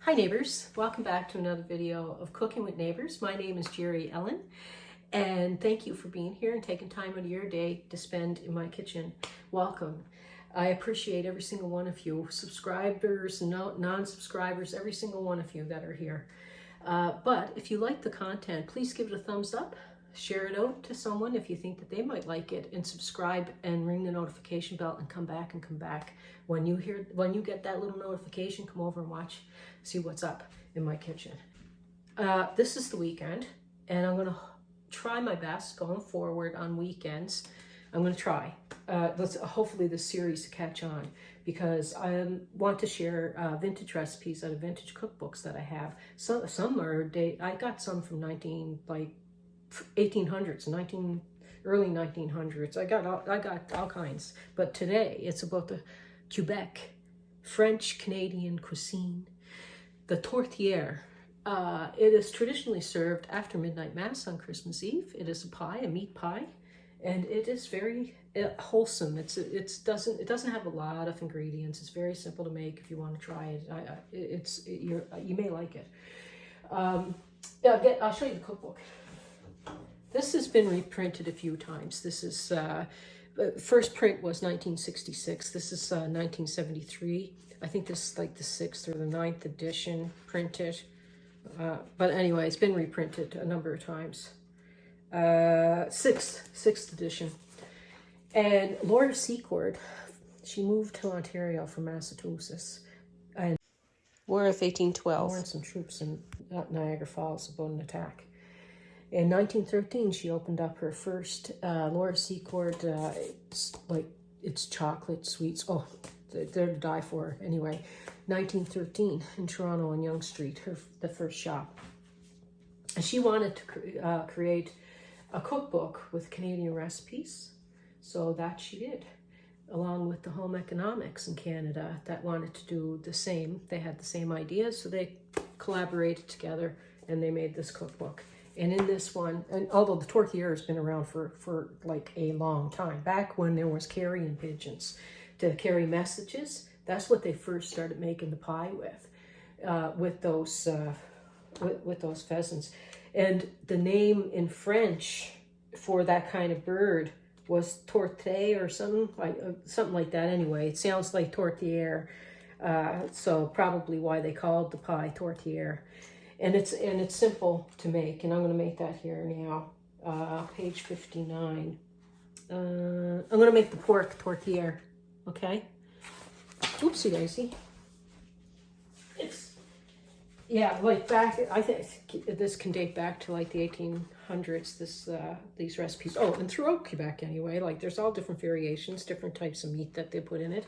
Hi neighbors, welcome back to another video of Cooking with Neighbors. My name is Jerry Ellen and thank you for being here and taking time out of your day to spend in my kitchen. Welcome. I appreciate every single one of you, subscribers, non-subscribers, every single one of you that are here. But if you like the content, please give it a thumbs up, share it out to someone if you think that they might like it, and subscribe and ring the notification bell and come back. When you get that little notification, come over and watch, see what's up in my kitchen. This is the weekend and I'm gonna try my best going forward on weekends. I'm gonna try. Hopefully this series to catch on, because I want to share vintage recipes out of vintage cookbooks that I have. Some are I got some from 1800s, early 1900s. I got all kinds. But today it's about the Quebec French Canadian cuisine, the tourtière. It is traditionally served after midnight mass on Christmas Eve. It is a pie, a meat pie, and it is very wholesome. It doesn't have a lot of ingredients. It's very simple to make. If you want to try it, you may like it. I'll show you the cookbook. This has been reprinted a few times. This is first print was 1966. This is 1973. I think this is like the 6th or the 9th edition printed. But anyway, it's been reprinted a number of times. Sixth edition. And Laura Secord, she moved to Ontario from Massachusetts. And War of 1812. Warned some troops in Niagara Falls about an attack. In 1913, she opened up her first Laura Secord. It's chocolate sweets. Oh, they're to die for. Anyway, 1913 in Toronto on Yonge Street, the first shop. And she wanted to create a cookbook with Canadian recipes, so that she did, along with the home economics in Canada that wanted to do the same. They had the same ideas, so they collaborated together and they made this cookbook. And in this one, and although the tourtière has been around for like a long time, back when there was carrying pigeons to carry messages, that's what they first started making the pie with those pheasants. And the name in French for that kind of bird was tourtière or something like that. Anyway, it sounds like tourtière, so probably why they called the pie tourtière. And it's simple to make, and I'm going to make that here now. Page 59. I'm going to make the pork tourtière. Okay. Oopsie daisy. Like back. I think this can date back to like the 1800s. These recipes. Oh, and throughout Quebec anyway. Like there's all different variations, different types of meat that they put in it.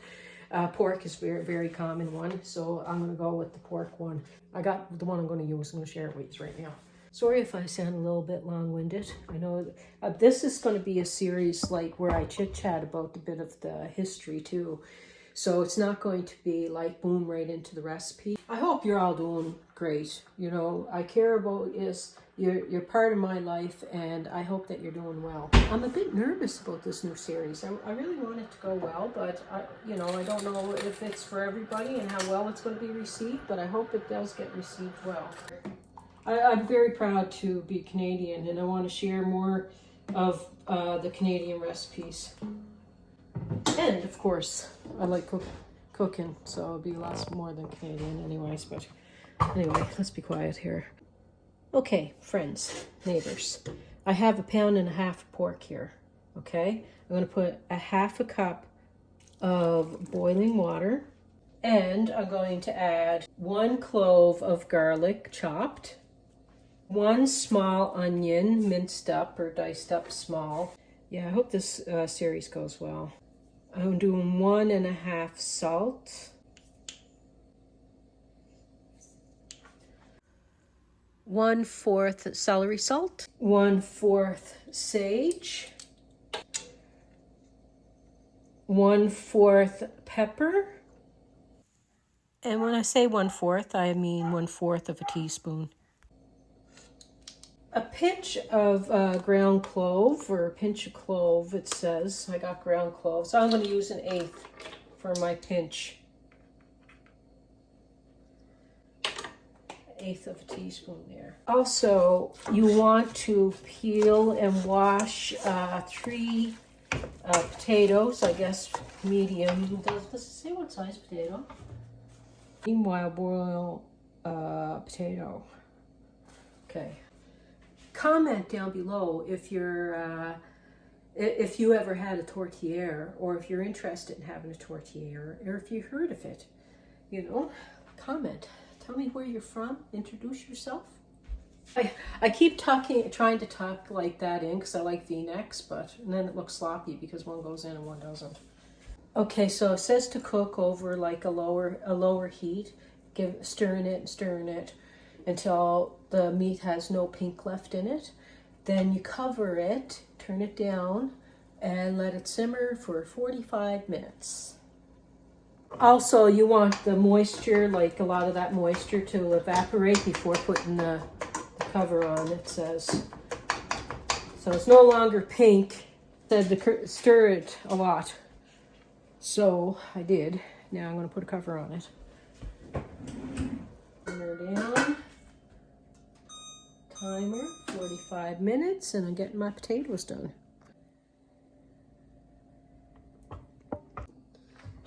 Pork is very, very common one, so I'm going to go with the pork one. I got the one I'm going to use. I'm going to share it with you right now. Sorry if I sound a little bit long-winded. I know this is going to be a series like where I chit-chat about a bit of the history too. So it's not going to be like boom right into the recipe. I hope you're all doing great. You know, I care about you're part of my life, and I hope that you're doing well. I'm a bit nervous about this new series. I really want it to go well, but I don't know if it's for everybody and how well it's going to be received, but I hope it does get received well. I'm very proud to be Canadian, and I want to share more of the Canadian recipes. And of course, I like cooking, so it'll be lots more than Canadian anyways, but anyway, let's be quiet here. Okay, friends, neighbors, I have 1.5 pounds of pork here, okay? I'm going to put a 1/2 cup of boiling water, and I'm going to add 1 clove of garlic chopped, 1 small onion minced up or diced up small. Yeah, I hope this series goes well. I'm doing 1.5 salt. 1/4 celery salt, 1/4 sage, 1/4 pepper. And when I say 1/4, I mean 1/4 of a teaspoon. A pinch of ground clove, or a pinch of clove, it says. I got ground clove, so I'm going to use 1/8 for my pinch. 1/8 of a teaspoon there. Also, you want to peel and wash 3 potatoes, I guess medium. Does it say what size potato? Meanwhile, boil potato. Okay. Comment down below if you ever had a tourtière, or if you're interested in having a tourtière, or if you heard of it. You know, comment. Tell me where you're from. Introduce yourself. I keep trying to tuck like that in because I like V-necks, and then it looks sloppy because one goes in and one doesn't. Okay, so it says to cook over like a lower heat, stirring it until the meat has no pink left in it. Then you cover it, turn it down, and let it simmer for 45 minutes. Also, you want the moisture, like a lot of that moisture, to evaporate before putting the cover on, it says. So it's no longer pink. It said to stir it a lot. So I did. Now I'm going to put a cover on it. Turn her down. Timer, 45 minutes, and I'm getting my potatoes done.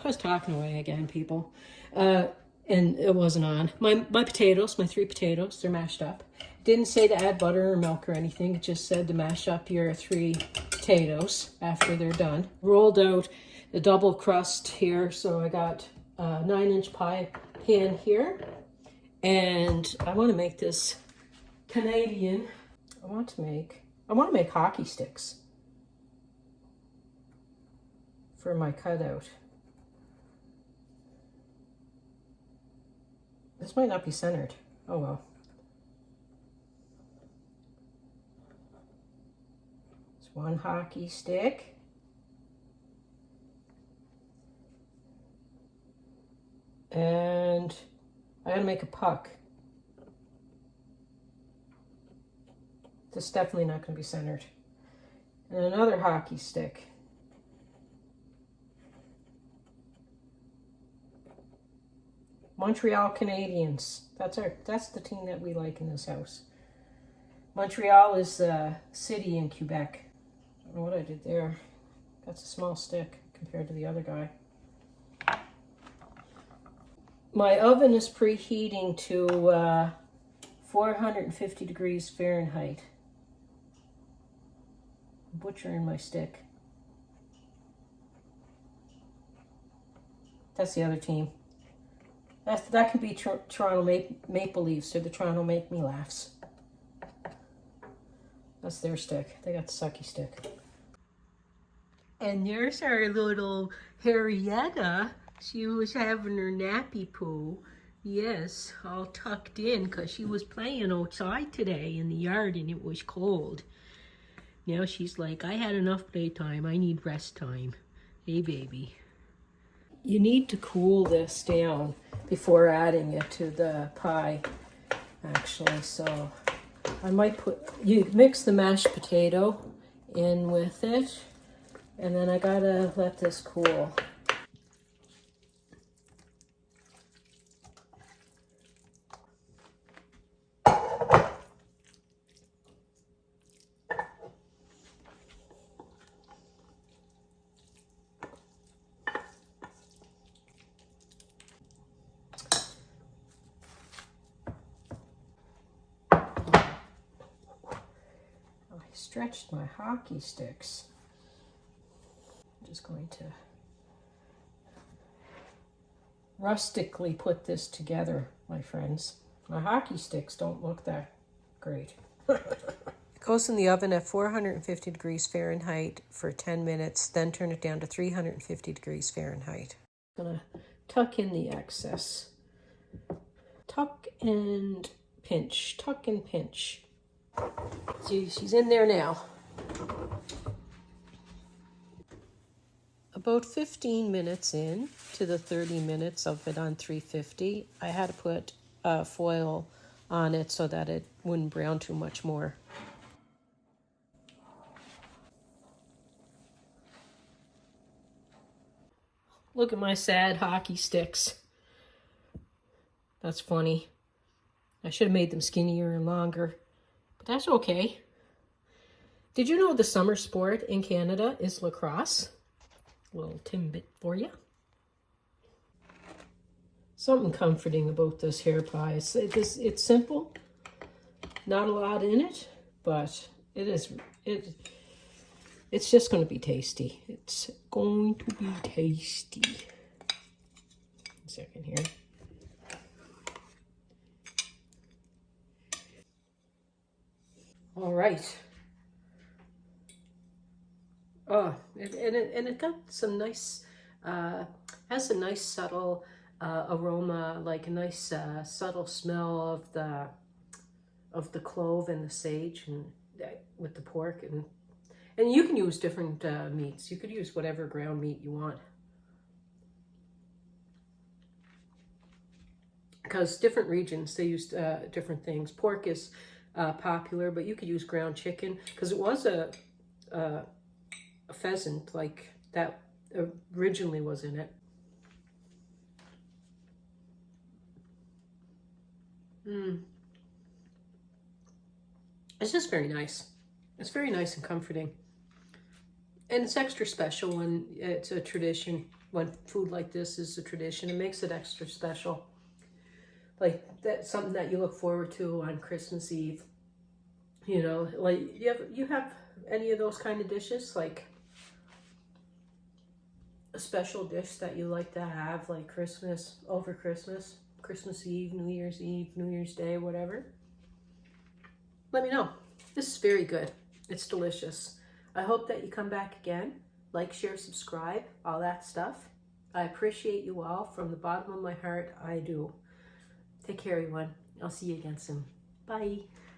I was talking away again, people. And it wasn't on. My potatoes, my 3 potatoes, they're mashed up. Didn't say to add butter or milk or anything. It just said to mash up your 3 potatoes after they're done. Rolled out the double crust here. So I got a 9-inch pie pan here. And I want to make this Canadian. I want to make hockey sticks for my cutout. This might not be centered. Oh well. It's 1 hockey stick. And I gotta make a puck. This is definitely not gonna be centered. And another hockey stick. Montreal Canadians. That's the team that we like in this house. Montreal is the city in Quebec. I don't know what I did there. That's a small stick compared to the other guy. My oven is preheating to 450 degrees Fahrenheit. I'm butchering my stick. That's the other team. That can be Toronto Maple Leafs, or the Toronto Make Me Laughs. That's their stick. They got the sucky stick. And there's our little Harrietta. She was having her nappy poo. Yes, all tucked in because she was playing outside today in the yard and it was cold. Now she's like, I had enough playtime. I need rest time. Hey, baby. You need to cool this down before adding it to the pie, actually. So I might you mix the mashed potato in with it, and then I gotta let this cool. Stretched my hockey sticks. I'm just going to rustically put this together, my friends. My hockey sticks don't look that great. It goes in the oven at 450 degrees Fahrenheit for 10 minutes, then turn it down to 350 degrees Fahrenheit. I'm gonna tuck in the excess. Tuck and pinch, tuck and pinch. See, she's in there now. About 15 minutes in to the 30 minutes of it on 350, I had to put foil on it so that it wouldn't brown too much more. Look at my sad hockey sticks. That's funny. I should have made them skinnier and longer, but that's okay. Did you know the summer sport in Canada is lacrosse? A little tidbit for you. Something comforting about this hair pie. It's simple, not a lot in it, but it's just going to be tasty. It's going to be tasty. A second here. All right. Oh, and it got some nice, has a nice subtle aroma, like a nice subtle smell of the clove and the sage, and with the pork, and you can use different meats. You could use whatever ground meat you want, because different regions they use different things. Pork is popular, but you could use ground chicken, because it was a pheasant like that originally was in it. It's just very nice. It's very nice and comforting. And it's extra special when it's a tradition. When food like this is a tradition, it makes it extra special. Like that's something that you look forward to on Christmas Eve. You know, like you have any of those kind of dishes, like a special dish that you like to have, like Christmas, over Christmas, Christmas Eve, New Year's Day, whatever. Let me know. This is very good. It's delicious. I hope that you come back again. Like, share, subscribe, all that stuff. I appreciate you all from the bottom of my heart. I do. Take care, everyone. I'll see you again soon. Bye.